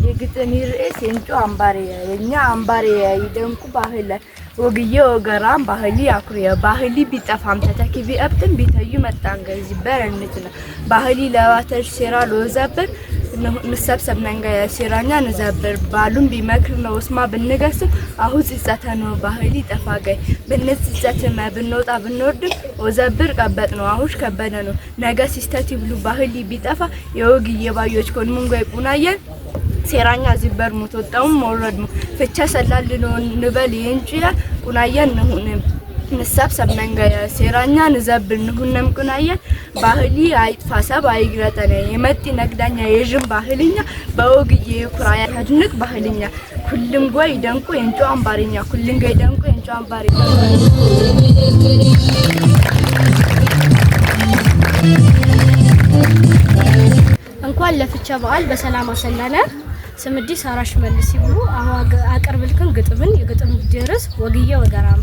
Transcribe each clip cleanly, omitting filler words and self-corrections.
የግጥም ርዕስ የእንጩ አምባሬ የኛ አምባሬ ይደንቁ ባህል ወግዬ ወገራም ባህሊ አኩሪያ ባህሊ ቢጠፋም ተተኪ ቢአብጥም ቢተዩ መጣንገዝ በረንትና ባህሊ ለዋተር ሴራ ለወዛበር ንሰብሰብ መንጋ ሴራኛ ንዘበር ባሉም ቢመክር ነው እስማ ብንገስም አሁን ጽጸተ ነው ባህሊ ጠፋጋይ ብንጽጸተማ ብንወጣ ብንወርድ ወዘብር ቀበጥ ነው አሁን ከበደ ነው ነገ ሲስተት ይብሉ ባህሊ ቢጠፋ የወግዬ ባዮች ኮን ሙንጋይ ቁናየን ሴራኛ ዝበር ሞተጣው ሞረድ ፍቻ ሰላል ነው ንበል የንጭያ ቁናየን ነው ንሰብሰብ መንጋ ሴራኛ ንዘብር ንሁነም ቁናየን ባህሊ አይጥፋ ሰብ አይግረጠነ የመጥ ነግዳኛ የጅም ባህልኛ በወግዬ ኩራያ አድንቅ ባህልኛ ሁሉም ጎይ ደንቁ የንጩ አምባሪኛ ሁሉም ጎይ ደንቁ የንጩ አምባሪኛ እንኳን ለፍቻ በዓል በሰላም አሰላነ ስምዲ ሳራሽ መልስ ይብሉ አቀርብልከን ግጥምን የግጥም ድርስ ወግዬ ወገራም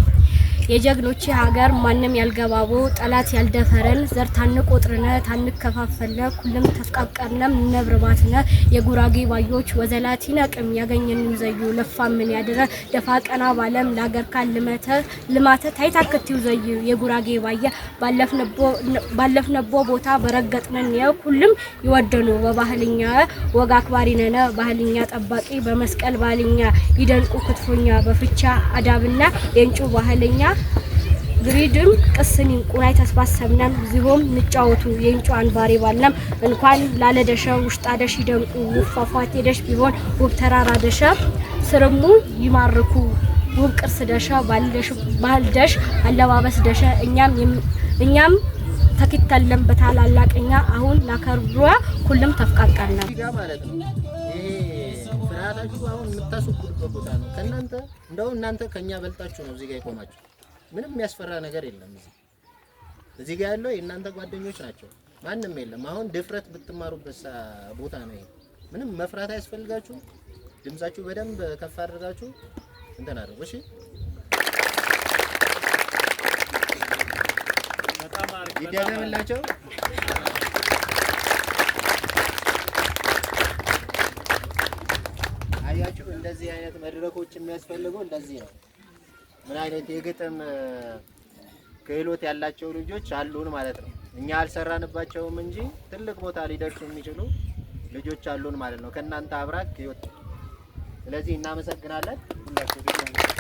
የጀግኖች ሀገር ማንንም ያልገባቦ ጠላት ያልደፈረን ዘር ታንቆጥርነ ታንከፋፈለ ሁሉም ተፍቃቀርነም ነብርባትነ የጉራጌ ባዮች ወዘላቲና ቅም ያገኘን ይዘዩ ለፋምን ያድረ ደፋቀና ባለም ለሀገር ልማተ ታይታከቲው ዘዩ የጉራጌ ባየ ባለፍነቦ ቦታ በረገጥነን ነው ሁሉም ይወደኑ በባህልኛ ወግ አክባሪ ነነ ባህልኛ ጠባቂ በመስቀል ባህልኛ ይደንቁ ክትፎኛ በፍቻ አዳብና የንጩ ባህልኛ ግሪድም ቅስኒን ቁናይ ተስባሰብናም ዚሆም ንጫወቱ የንጩ አንባሪ ባልናም እንኳን ላለደሸ ውሽጣደሽ ይደንቁ ወፋፋት ሄደሽ ቢሆን ውብ ተራራ ደሸ ስርሙ ይማርኩ ውብ ቅርስ ደሸ ባልደሽ አለባበስ ደሸ እኛም ተከተለም በታላላቀኛ አሁን ላከርብሯ ሁሉም ተፍቃቀርና ዲጋ ማለት ነው ፍራታችሁ አሁን የምታስወኩበት ቦታ ነው ከናንተ እንደው እናንተ ከኛ በልጣችሁ ነው እዚህ ጋር ይቆማችሁ ምንም የሚያስፈራ ነገር የለም እዚህ ጋር ያለው የእናንተ ጓደኞች ናቸው ማንንም የለም አሁን ድፍረት ብትማሩበት ቦታ ነው ይሄ ምንም መፍራት አያስፈልጋችሁ ድምጻችሁ በደንብ ከፍ አድርጋችሁ እንትን አድርጉ እሺ በጣም አሪፍ ይደረምላችሁ አያችሁ እንደዚህ አይነት መድረኮች የሚያስፈልጉ እንደዚህ ነው ምን አይነት የግጥም ክህሎት ያላቸው ልጆች አሉን ማለት ነው እኛ አልሰራንባቸውም እንጂ ትልቅ ቦታ ሊደርሱ የሚችሉ ልጆች አሉን ማለት ነው ከናንተ አብራክ ይወጥ ስለዚህ እናመሰግናለን ሁላችሁም